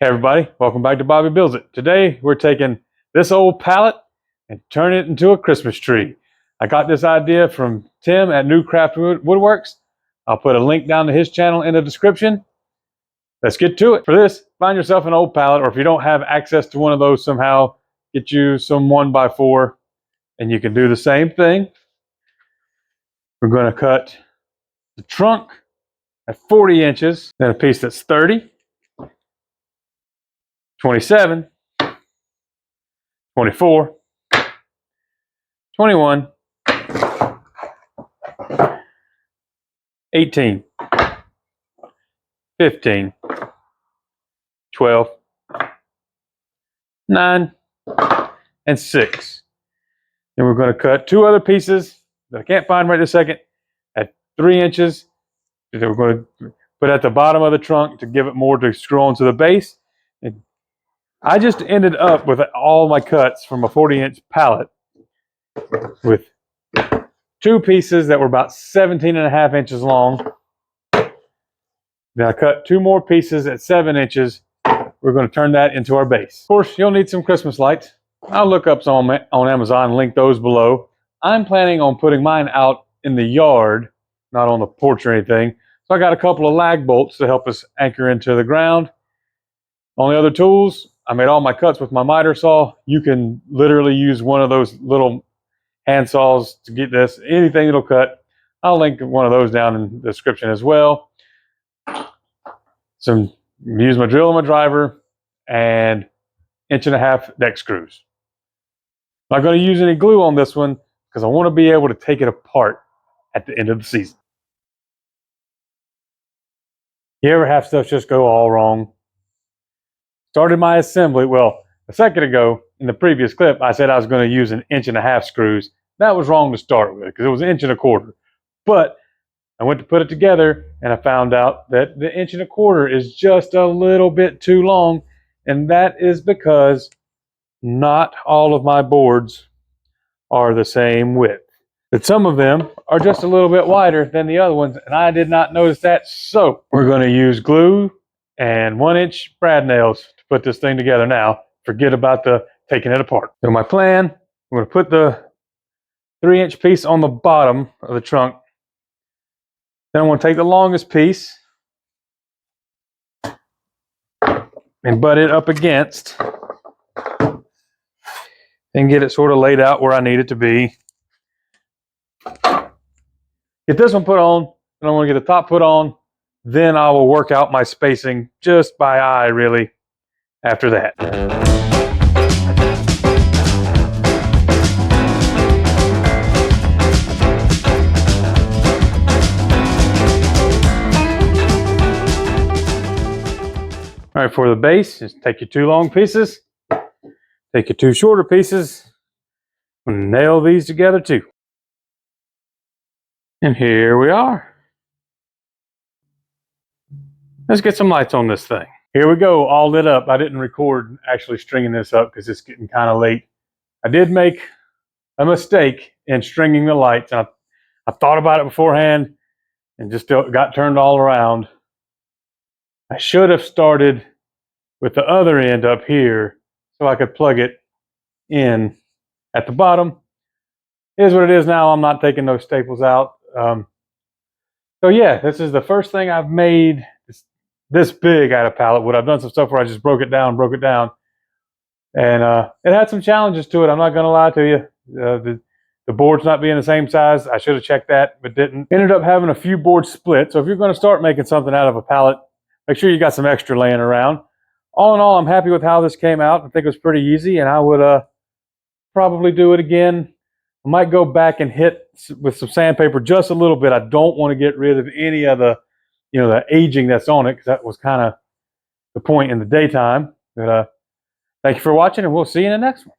Hey everybody, welcome back to Bobby Builds It. Today we're taking this old pallet and turning it into a Christmas tree. I got this idea from Tim at Nukraft Woodworks. I'll put a link down to his channel in the description. Let's get to it. For this, find yourself an old pallet, or if you don't have access to one of those somehow, get you some 1x4 and you can do the same thing. We're going to cut the trunk at 40 inches, then a piece that's 30, 27, 24, 21, 18, 15, 12, 9, and 6. And we're going to cut two other pieces that I can't find right this second at 3 inches that we're going to put at the bottom of the trunk to give it more to screw onto the base. And I just ended up with all my cuts from a 40-inch pallet with two pieces that were about 17.5 inches long. Then I cut two more pieces at 7 inches. We're going to turn that into our base. Of course, you'll need some Christmas lights. I'll look up some on Amazon, link those below. I'm planning on putting mine out in the yard, not on the porch or anything. So I got a couple of lag bolts to help us anchor into the ground. Only other tools, I made all my cuts with my miter saw. You can literally use one of those little hand saws to get this, anything that'll cut. I'll link one of those down in the description as well. Use my drill and my driver and 1.5 inch deck screws. I'm not going to use any glue on this one because I want to be able to take it apart at the end of the season. You ever have stuff just go all wrong? Started my assembly, well, a second ago in the previous clip, I said I was going to use 1.5 inch screws. That was wrong to start with because it was 1.25 inches. But I went to put it together and I found out that the 1.25 inches is just a little bit too long. And that is because not all of my boards are the same width. But some of them are just a little bit wider than the other ones, and I did not notice that. So we're going to use glue and 1-inch brad nails to put this thing together now. Forget about the taking it apart. So my plan, I'm going to put the 3-inch piece on the bottom of the trunk. Then I'm going to take the longest piece and butt it up against and get it sort of laid out where I need it to be. Get this one put on, and I'm going to get the top put on. Then I will work out my spacing just by eye, really, after that. All right, for the base, just take your two long pieces, take your two shorter pieces, and nail these together too. And here we are. Let's get some lights on this thing. Here we go, all lit up. I didn't record actually stringing this up because it's getting kind of late. I did make a mistake in stringing the lights. And I thought about it beforehand and just got turned all around. I should have started with the other end up here so I could plug it in at the bottom. It is what it is now. I'm not taking those staples out. So yeah, this is the first thing I've made this big out of pallet wood. I've done some stuff where I just broke it down. And it had some challenges to it. I'm not going to lie to you. The board's not being the same size. I should have checked that, but didn't. Ended up having a few boards split. So if you're going to start making something out of a pallet, make sure you got some extra laying around. All in all, I'm happy with how this came out. I think it was pretty easy, and I would probably do it again. I might go back and hit with some sandpaper just a little bit. I don't want to get rid of any of the, the aging that's on it, because that was kind of the point in the daytime. But thank you for watching, and we'll see you in the next one.